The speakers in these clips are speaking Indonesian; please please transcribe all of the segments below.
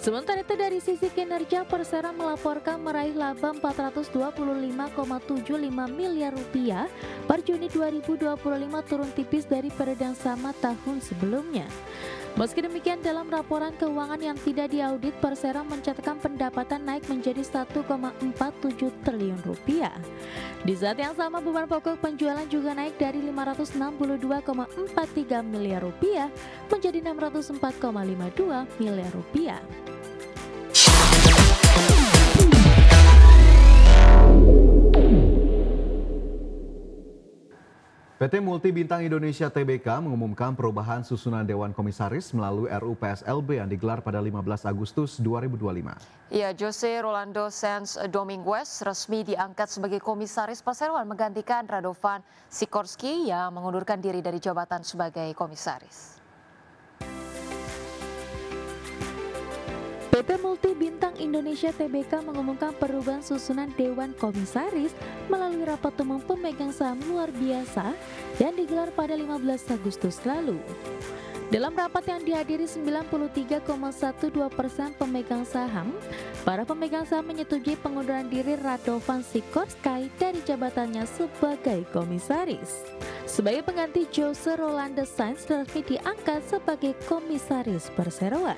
Sementara itu dari sisi kinerja, Persero melaporkan meraih laba 425,75 miliar rupiah per Juni 2025, turun tipis dari periode yang sama tahun sebelumnya. Meski demikian, dalam laporan keuangan yang tidak diaudit, Persero mencatatkan pendapatan naik menjadi 1,47 triliun rupiah. Di saat yang sama, beban pokok penjualan juga naik dari 562,43 miliar rupiah menjadi 604,52 miliar rupiah. PT Multi Bintang Indonesia Tbk mengumumkan perubahan susunan Dewan Komisaris melalui RUU PSLB yang digelar pada 15 Agustus 2025. Ya, Jose Rolando Sanz Dominguez resmi diangkat sebagai komisaris perseroan menggantikan Radovan Sikorski yang mengundurkan diri dari jabatan sebagai komisaris. PT Multi Bintang Indonesia Tbk mengumumkan perubahan susunan Dewan Komisaris melalui rapat umum pemegang saham luar biasa yang digelar pada 15 Agustus lalu. Dalam rapat yang dihadiri 93,12% pemegang saham, para pemegang saham menyetujui pengunduran diri Radovan Sikorski dari jabatannya sebagai komisaris. Sebagai pengganti, Jose Rolando Sanz resmi diangkat sebagai komisaris perseroan.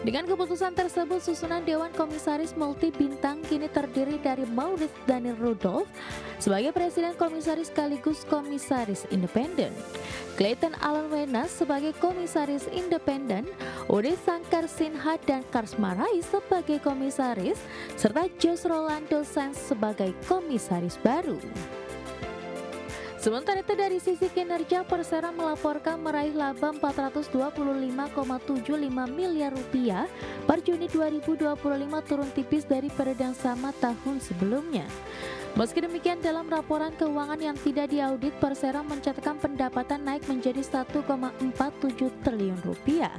Dengan keputusan tersebut, susunan Dewan Komisaris Multi Bintang kini terdiri dari Maurits Daniel Rudolph sebagai Presiden Komisaris sekaligus Komisaris Independen, Clayton Alan Wenas sebagai Komisaris Independen, Ude Sankar Sinha dan Karsma Rais sebagai Komisaris, serta Jose Rolando Sanz sebagai Komisaris baru. Sementara itu dari sisi kinerja, Persero melaporkan meraih laba 425,75 miliar rupiah per Juni 2025, turun tipis dari periode yang sama tahun sebelumnya. Meski demikian, dalam laporan keuangan yang tidak diaudit, Persero mencatatkan pendapatan naik menjadi 1,47 triliun rupiah.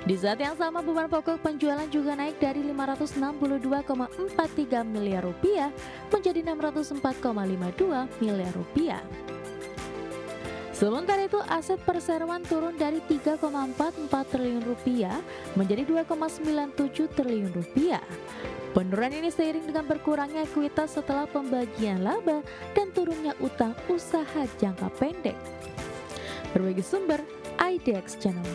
Di saat yang sama, beban pokok penjualan juga naik dari 562,43 miliar rupiah menjadi 604,52 miliar rupiah. Sementara itu, aset perseroan turun dari 3,44 triliun rupiah menjadi 2,97 triliun rupiah. Penurunan ini seiring dengan berkurangnya ekuitas setelah pembagian laba dan turunnya utang usaha jangka pendek. Berbagi sumber, IDX Channel.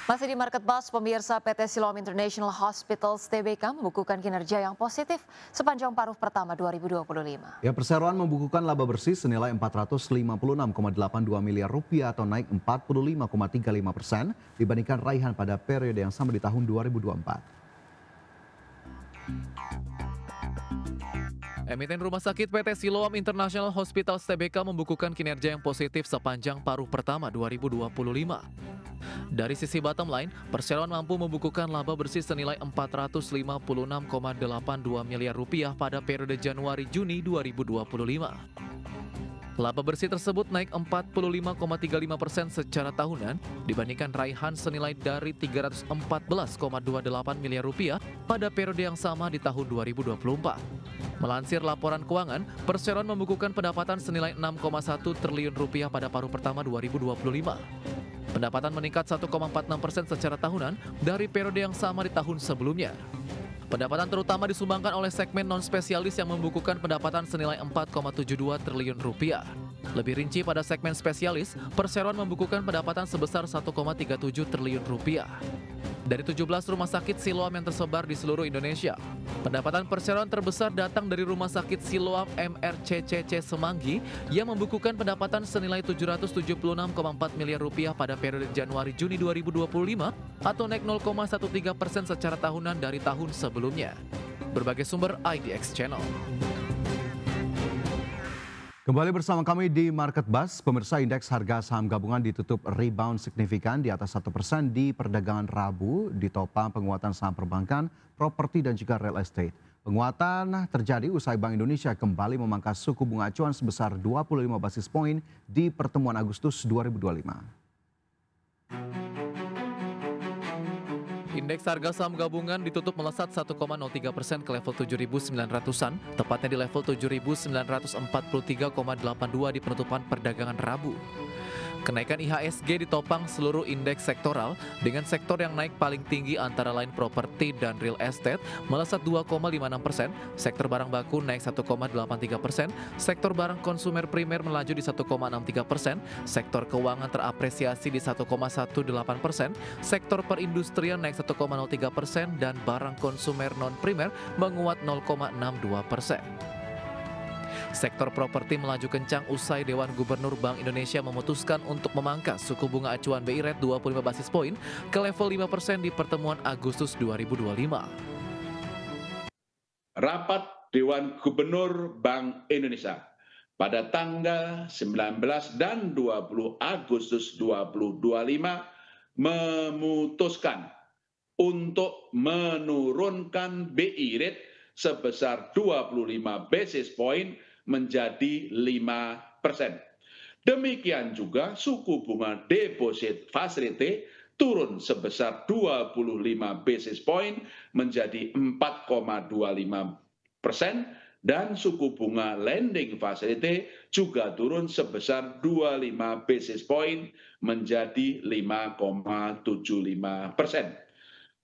Masih di Market Buzz, pemirsa, PT Siloam International Hospitals Tbk membukukan kinerja yang positif sepanjang paruh pertama 2025. Ya, perseroan membukukan laba bersih senilai 456,82 miliar rupiah atau naik 45,35% dibandingkan raihan pada periode yang sama di tahun 2024. Emiten Rumah Sakit PT Siloam International Hospitals Tbk membukukan kinerja yang positif sepanjang paruh pertama 2025. Dari sisi bottom line, perseroan mampu membukukan laba bersih senilai 456,82 miliar rupiah pada periode Januari-Juni 2025. Laba bersih tersebut naik 45,35% secara tahunan dibandingkan raihan senilai dari 314,28 miliar rupiah pada periode yang sama di tahun 2024. Melansir laporan keuangan, perseroan membukukan pendapatan senilai 6,1 triliun rupiah pada paruh pertama 2025. Pendapatan meningkat 1,46% secara tahunan dari periode yang sama di tahun sebelumnya. Pendapatan terutama disumbangkan oleh segmen non-spesialis yang membukukan pendapatan senilai 4,72 triliun rupiah. Lebih rinci pada segmen spesialis, perseroan membukukan pendapatan sebesar 1,37 triliun rupiah. Dari 17 rumah sakit Siloam yang tersebar di seluruh Indonesia, pendapatan perseroan terbesar datang dari Rumah Sakit Siloam MRCCC Semanggi yang membukukan pendapatan senilai 776,4 miliar rupiah pada periode Januari-Juni 2025 atau naik 0,13% secara tahunan dari tahun sebelumnya. Berbagai sumber IDX Channel. Kembali bersama kami di Market Buzz, pemirsa, indeks harga saham gabungan ditutup rebound signifikan di atas 1% di perdagangan Rabu, ditopang penguatan saham perbankan, properti dan juga real estate. Penguatan terjadi usai Bank Indonesia kembali memangkas suku bunga acuan sebesar 25 basis poin di pertemuan Agustus 2025. Indeks harga saham gabungan ditutup melesat 1,03% ke level 7.900-an, tepatnya di level 7.943,82 di penutupan perdagangan Rabu. Kenaikan IHSG ditopang seluruh indeks sektoral dengan sektor yang naik paling tinggi antara lain properti dan real estate melesat 2,56%, sektor barang baku naik 1,83%, sektor barang konsumer primer melaju di 1,63%, sektor keuangan terapresiasi di 1,18%, sektor perindustrian naik 1,03% dan barang konsumer non-primer menguat 0,62%. Sektor properti melaju kencang usai Dewan Gubernur Bank Indonesia memutuskan untuk memangkas suku bunga acuan BI Rate 25 basis poin ke level 5% di pertemuan Agustus 2025. Rapat Dewan Gubernur Bank Indonesia pada tanggal 19 dan 20 Agustus 2025 memutuskan untuk menurunkan BI Rate sebesar 25 basis point menjadi 5%. Demikian juga suku bunga deposit facility turun sebesar 25 basis point menjadi 4,25% dan suku bunga lending facility juga turun sebesar 25 basis point menjadi 5,75%.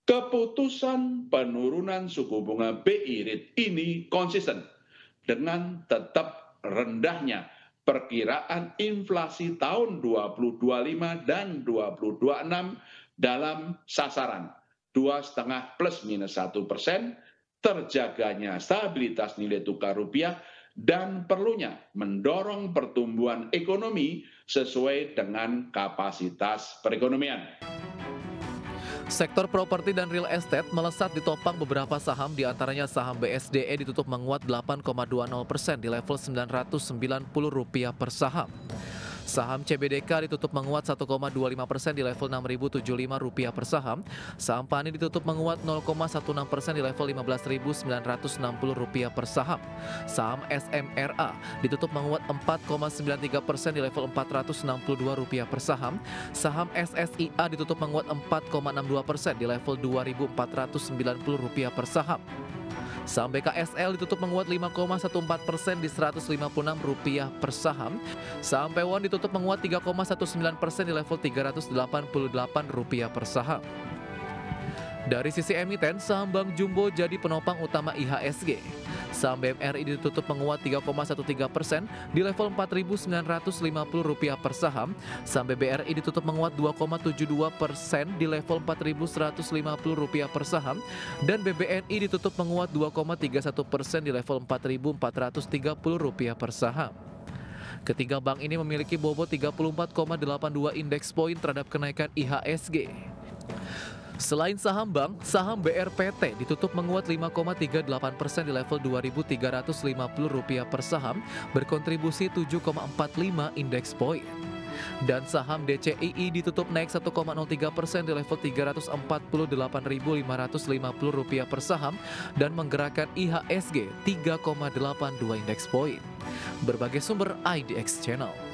Keputusan penurunan suku bunga BI Rate ini konsisten dengan tetap rendahnya perkiraan inflasi tahun 2025 dan 2026 dalam sasaran 2,5 plus minus 1%, terjaganya stabilitas nilai tukar rupiah, dan perlunya mendorong pertumbuhan ekonomi sesuai dengan kapasitas perekonomian. Sektor properti dan real estate melesat ditopang beberapa saham, diantaranya saham BSDE ditutup menguat 8,20% di level Rp990 per saham. Saham CBDK ditutup menguat 1,25% di level Rp6.075 per saham. Saham PANI ditutup menguat 0,16% di level Rp15.960 per saham. Saham SMRA ditutup menguat 4,93% di level Rp462 per saham. Saham SSIA ditutup menguat 4,62% di level Rp2.490 per saham. Saham BKSL ditutup menguat 5,14% di Rp156 per saham. Saham Pewon ditutup menguat 3,19% di level Rp388 per saham. Dari sisi emiten, saham Bank Jumbo jadi penopang utama IHSG. Saham BMRI ditutup menguat 3,13% di level Rp4.950 per saham. Saham BBRI ditutup menguat 2,72% di level Rp4.150 per saham. Dan BBNI ditutup menguat 2,31% di level Rp4.430 per saham. Ketiga bank ini memiliki bobot 34,82 indeks poin terhadap kenaikan IHSG. Selain saham bank, saham BRPT ditutup menguat 5,38% di level Rp2.350 per saham, berkontribusi 7,45 indeks poin. Dan saham DCII ditutup naik 1,03% di level Rp348.550 per saham dan menggerakkan IHSG 3,82 indeks poin. Berbagai sumber IDX Channel.